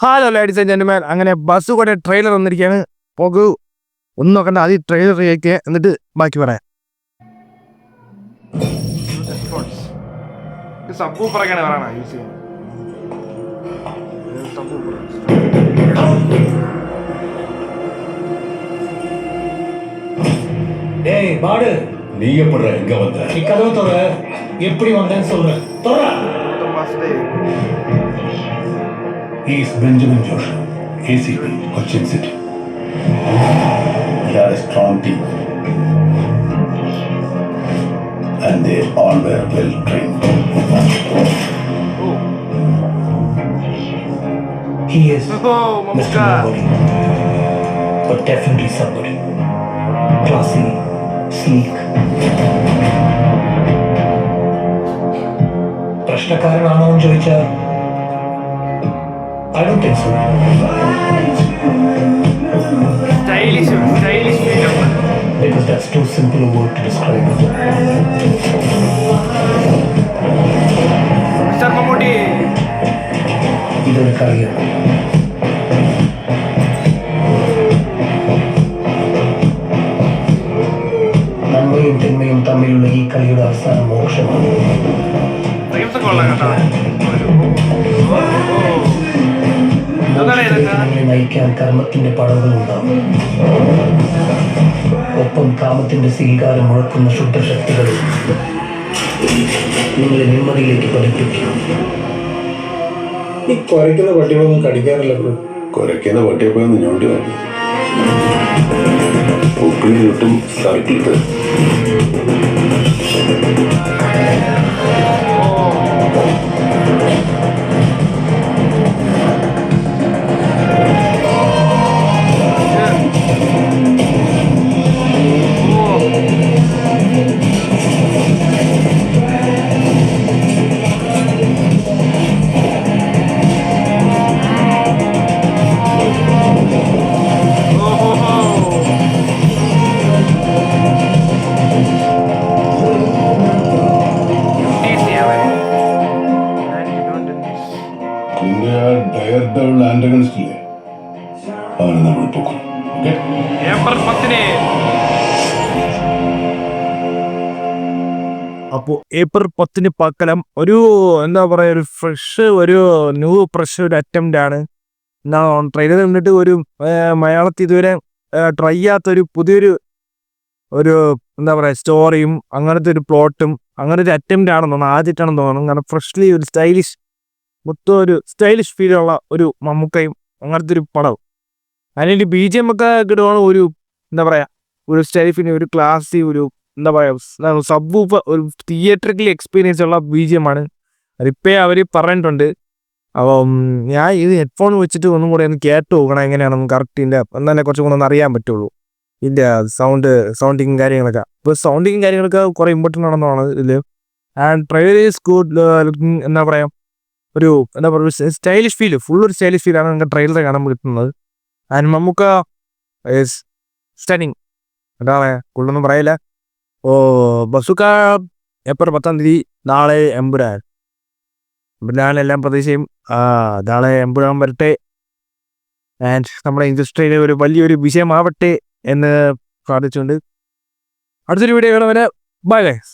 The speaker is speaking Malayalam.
ഹലോ ലേഡീസ് ആൻഡ് ജെന്റിൽമാൻ, അങ്ങനെ ബസ് കൂടെ ട്രെയിലർ വന്നിരിക്കുകയാണ്. പോകൂ, ഒന്നും നോക്കണ്ട, ആദ്യം ട്രെയിലർ കേൾക്കുക, എന്നിട്ട് ബാക്കി പറയാം. டேய் பாடு, நீ எப்படி எங்க வந்த? நீ கதவு தொற, எப்படி வந்தேன்னு சொல்லு. தொற. He is Benjamin Joshua, ACP, Cochin City. He had a strong team, and they all were well trained. He is Mr. Nobody, but definitely somebody. Classy, sleek. പ്രശ്നക്കാരനാണോ എന്ന് ചോദിച്ചാൽ I don't think so. Stylish Because that's too simple a word to describe it. Mr. Mammootty. ഇതൊരു കളിയാണ്. നന്മയും തിന്മയും തമ്മിലുള്ള ഈ കളിയുടെ അവസാന മോക്ഷമാണ്. നിങ്ങളെ നയിക്കാൻ കർമ്മത്തിന്റെ പടവുകൾ ഉണ്ടാവും. ഒപ്പം കാമത്തിന്റെ സ്വീകാരം മുഴക്കുന്ന ശുദ്ധശക്തികൾ നിങ്ങളെ നിമ്മതിയിലേക്ക് പഠിപ്പിക്കും. ഈ കുരയ്ക്കുന്ന പട്ടികളൊന്നും കടിക്കാറില്ല. കുരയ്ക്കുന്ന പട്ടിയൊക്കെ ഒന്ന് ഞോണ്ടി നോക്കി, പൂക്കിന് ചുറ്റും സർക്കിട്ട്. അവനെ നമ്മൾ പൊക്കും. അപ്പോൾ ഏപ്രിൽ 10 പക്കലം ഒരു എന്താ പറയുക, ഒരു ഫ്രഷ് ഒരു ന്യൂ ഫ്രഷ് ഒരു അറ്റംപ്റ്റ് ആണ്. ട്രെയിലർ കണ്ടിട്ട് ഒരു മലയാളത്തിൽ ഇതുവരെ ട്രൈ ചെയ്യാത്തൊരു പുതിയൊരു എന്താ പറയുക സ്റ്റോറിയും അങ്ങനത്തെ ഒരു പ്ലോട്ടും അങ്ങനെ ഒരു അറ്റംപ്റ്റ് ആണെന്ന് തോന്നുന്നു, ആദ്യമായിട്ടാണെന്ന് തോന്നുന്നു. കാരണം ഫ്രഷ്ലി ഒരു സ്റ്റൈലിഷ് മൊത്തം ഒരു സ്റ്റൈലിഷ് ഫീലുള്ള ഒരു മമ്മൂക്കയും അങ്ങനത്തെ ഒരു പടവും. അതിന് BGM ഒക്കെ കിട്ടുവാണ്. ഒരു എന്താ പറയുക ഒരു സ്റ്റൈലിഫിന് ഒരു ക്ലാസ്സി ഒരു എന്താ പറയുക സബ് ഒരു തിയേറ്ററിക്കലി എക്സ്പീരിയൻസ് ഉള്ള BGM ആണ്. അതിപ്പോൾ അവർ പറഞ്ഞിട്ടുണ്ട്. അപ്പം ഞാൻ ഇത് ഹെഡ്ഫോൺ വെച്ചിട്ട് ഒന്നും കൂടെ ഒന്ന് കേട്ട് നോക്കണം എങ്ങനെയാണ് കറക്റ്റ് ഇതിൻ്റെ എന്നാലേ കുറച്ചും കൂടെ ഒന്ന് അറിയാൻ പറ്റുള്ളൂ ഇതിൻ്റെ സൗണ്ടിങ്ങും കാര്യങ്ങളൊക്കെ. ഇപ്പോൾ സൗണ്ടിങ്ങും കാര്യങ്ങളൊക്കെ കുറേ ഇമ്പോർട്ടൻ്റ് ആണെന്നാണ് ഇതിൽ. And trailer is good. എന്താ പറയുക ഒരു എന്താ പറയുക സ്റ്റൈലിഷ് ഫീൽ, ഫുൾ ഒരു സ്റ്റൈലിഷ് ഫീലാണ് നമുക്ക് ട്രെയിലർ കാണാൻ കിട്ടുന്നത്. ആൻഡ് മമ്മൂക്ക ഈസ് സ്റ്റനിങ്, എന്താണ് കൂടുതലൊന്നും പറയില്ല. ബസുക്ക ഏപ്രിൽ 10 നാളെ എമ്പുരാൻ. എല്ലാം പ്രതീക്ഷയും നാളെ എമ്പുരാൻ വരട്ടെ. ആൻഡ് നമ്മുടെ ഇൻഡസ്ട്രിയിലെ ഒരു വലിയൊരു വിജയമാവട്ടെ എന്ന് പ്രാർത്ഥിച്ചുകൊണ്ട് അടുത്തൊരു വീഡിയോ കാണും വരെ ബൈ ഗൈസ്.